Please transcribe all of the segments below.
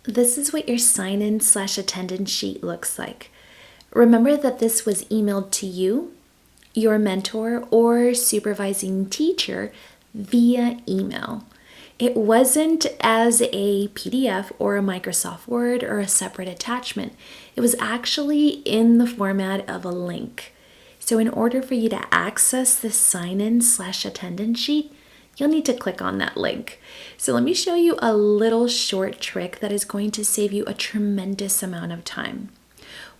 This is what your sign-in/attendance sheet looks like. Remember that this was emailed to you, your mentor, or supervising teacher via email. It wasn't as a PDF or a Microsoft Word or a separate attachment. It was actually in the format of a link. So in order for you to access this sign-in/attendance sheet, you'll need to click on that link. So let me show you a little short trick that is going to save you a tremendous amount of time.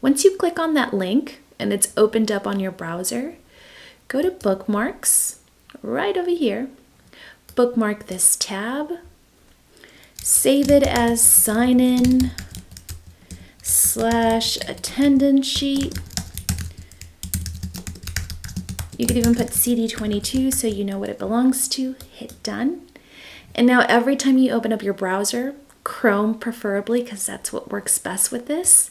Once you click on that link and it's opened up on your browser, go to Bookmarks right over here. Bookmark this tab, save it as sign-in/attendance sheet. You could even put CD22 so you know what it belongs to. Hit done. And now every time you open up your browser, Chrome preferably, because that's what works best with this,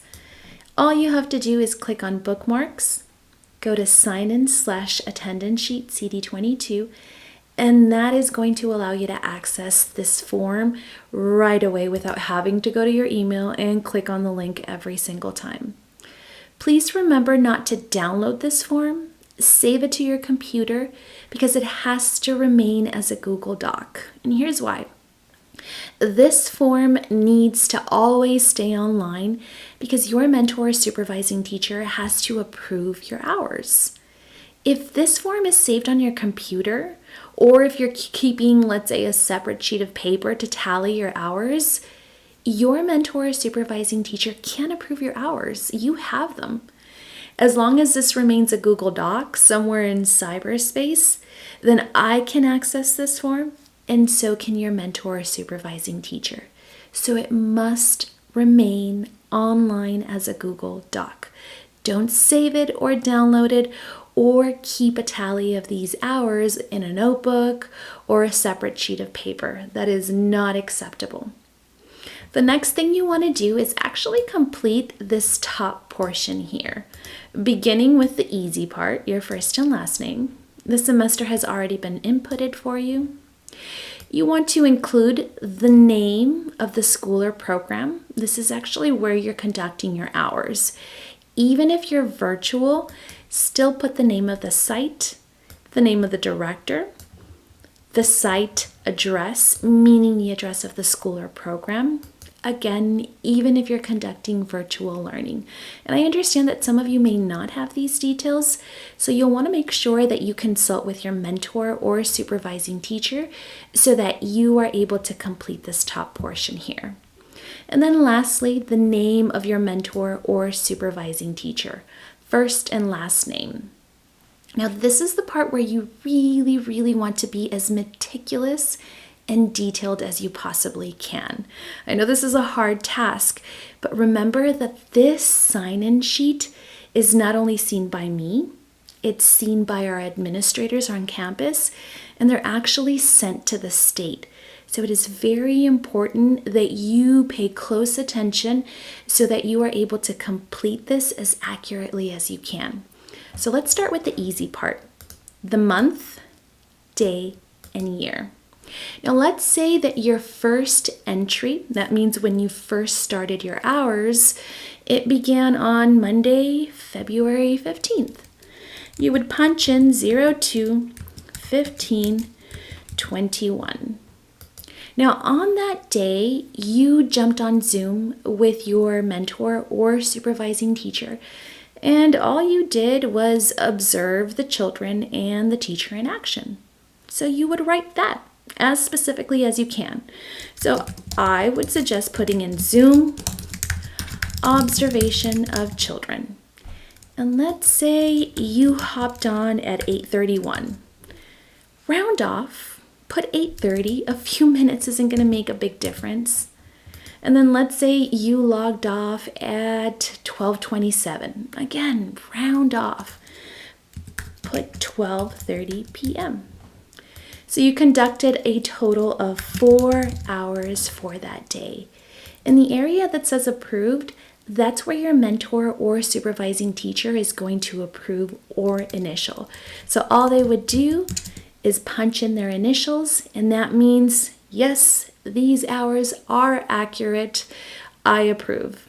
all you have to do is click on Bookmarks, go to sign-in/attendance sheet CD22, and that is going to allow you to access this form right away without having to go to your email and click on the link every single time. Please remember not to download this form. Save it to your computer because it has to remain as a Google Doc. And here's why. This form needs to always stay online because your mentor or supervising teacher has to approve your hours. If this form is saved on your computer, or if you're keeping, let's say, a separate sheet of paper to tally your hours, your mentor or supervising teacher can't approve your hours. You have them. As long as this remains a Google Doc somewhere in cyberspace, then I can access this form, and so can your mentor or supervising teacher. So it must remain online as a Google Doc. Don't save it or download it or keep a tally of these hours in a notebook or a separate sheet of paper. That is not acceptable. The next thing you want to do is actually complete this top portion here, beginning with the easy part, your first and last name. The semester has already been inputted for you. You want to include the name of the school or program. This is actually where you're conducting your hours. Even if you're virtual, still put the name of the site, the name of the director, the site address, meaning the address of the school or program. Again, even if you're conducting virtual learning. And I understand that some of you may not have these details, so you'll want to make sure that you consult with your mentor or supervising teacher so that you are able to complete this top portion here. And then lastly, the name of your mentor or supervising teacher, first and last name. Now, this is the part where you really want to be as meticulous and detailed as you possibly can. I know this is a hard task, but remember that this sign-in sheet is not only seen by me, it's seen by our administrators on campus, and they're actually sent to the state. So it is very important that you pay close attention so that you are able to complete this as accurately as you can. So let's start with the easy part, the month, day, and year. Now let's say that your first entry, that means when you first started your hours, it began on Monday, February 15th. You would punch in 02/15/21. Now on that day, you jumped on Zoom with your mentor or supervising teacher, and all you did was observe the children and the teacher in action. So you would write that as specifically as you can. So I would suggest putting in Zoom observation of children. And let's say you hopped on at 8:31. Round off, put 8:30. A few minutes isn't going to make a big difference. And then let's say you logged off at 12:27. Again, round off. Put 12:30 p.m. So you conducted a total of 4 hours for that day. In the area that says approved, that's where your mentor or supervising teacher is going to approve or initial. So all they would do is punch in their initials, and that means, yes, these hours are accurate. I approve.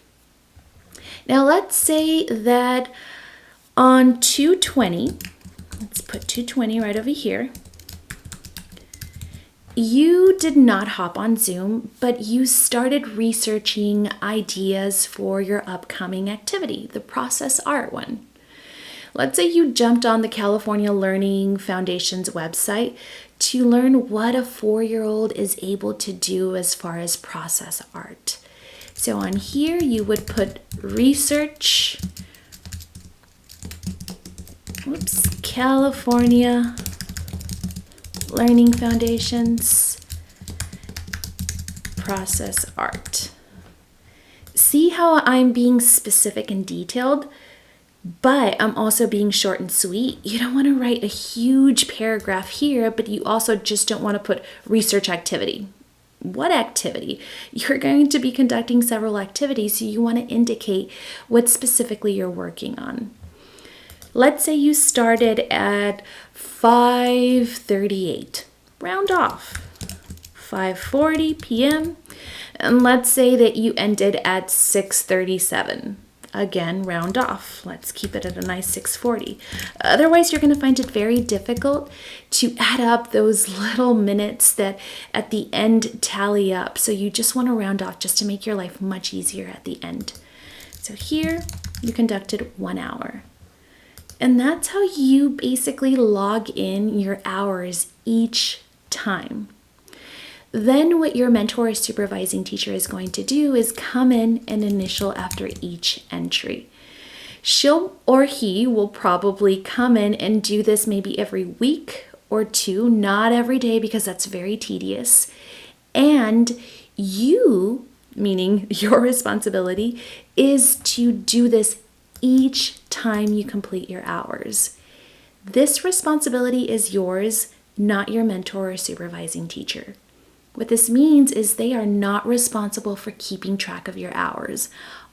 Now let's say that on 2/20, let's put 2/20 right over here, you did not hop on Zoom, but you started researching ideas for your upcoming activity, the Process Art one. Let's say you jumped on the California Learning Foundation's website to learn what a 4-year-old is able to do as far as process art. So on here, you would put research, California Learning Foundation's process art. See how I'm being specific and detailed, but I'm also being short and sweet. You don't want to write a huge paragraph here, but you also just don't want to put research activity. What activity? You're going to be conducting several activities, so you want to indicate what specifically you're working on. Let's say you started at 5:38. Round off. 5:40 p.m. And let's say that you ended at 6:37. Again, round off. Let's keep it at a nice 6:40. Otherwise, you're going to find it very difficult to add up those little minutes that at the end tally up. So you just want to round off just to make your life much easier at the end. So here, you conducted 1 hour. And that's how you basically log in your hours each time. Then what your mentor or supervising teacher is going to do is come in and initial after each entry. She'll or he will probably come in and do this maybe every week or two, not every day because that's very tedious. And you, meaning your responsibility, is to do this each time you complete your hours. This responsibility is yours, not your mentor or supervising teacher. What this means is they are not responsible for keeping track of your hours.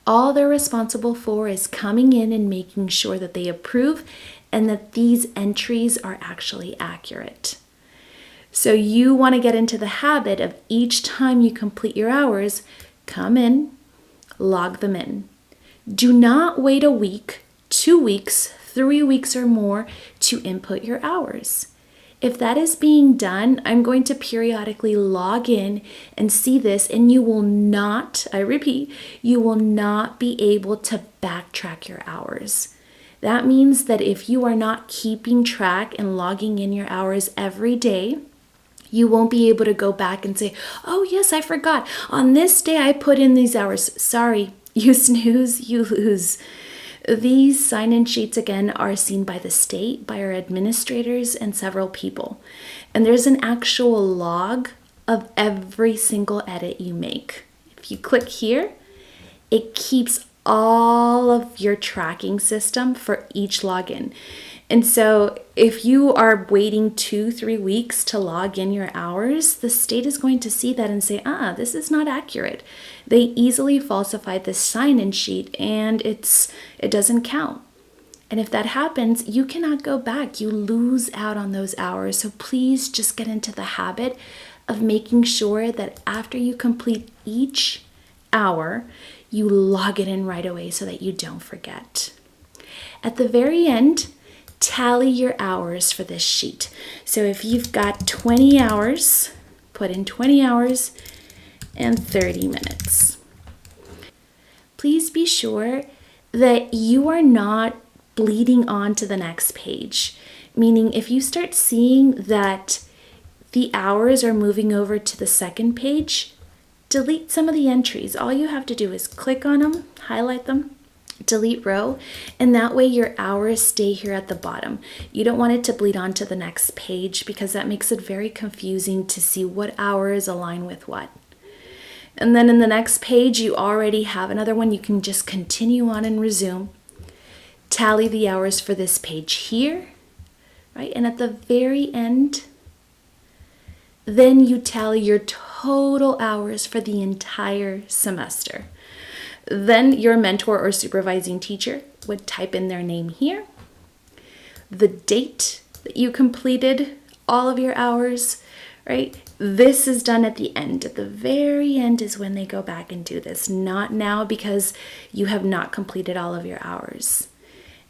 All they're responsible for is coming in and making sure that they approve and that these entries are actually accurate. So you want to get into the habit of each time you complete your hours, come in, log them in. Do not wait a week, 2 weeks, 3 weeks or more to input your hours. If that is being done, I'm going to periodically log in and see this, and you will not, I repeat, you will not be able to backtrack your hours. That means that if you are not keeping track and logging in your hours every day, you won't be able to go back and say, oh yes, I forgot. On this day, I put in these hours. Sorry, you snooze, you lose. These sign-in sheets, again, are seen by the state, by our administrators, and several people. And there's an actual log of every single edit you make. If you click here, it keeps all of your tracking system for each login. And so if you are waiting 2-3 weeks to log in your hours, the state is going to see that and say, this is not accurate. They easily falsified this sign-in sheet and it doesn't count. And if that happens, you cannot go back. You lose out on those hours. So please just get into the habit of making sure that after you complete each hour, you log it in right away so that you don't forget. At the very end, tally your hours for this sheet. So if you've got 20 hours, put in 20 hours and 30 minutes. Please be sure that you are not bleeding on to the next page. Meaning if you start seeing that the hours are moving over to the second page, delete some of the entries. All you have to do is click on them, highlight them, delete row, and that way your hours stay here at the bottom. You don't want it to bleed on to the next page because that makes it very confusing to see what hours align with what. And then in the next page, you already have another one. You can just continue on and resume. Tally the hours for this page here, right? And at the very end, then you tally your total hours for the entire semester. Then your mentor or supervising teacher would type in their name here, the date that you completed all of your hours, right? this is done at the end. At the very end is when they go back and do this, not now, because you have not completed all of your hours.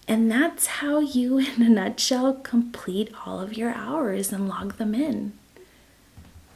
And that's how you, in a nutshell, complete all of your hours and log them in.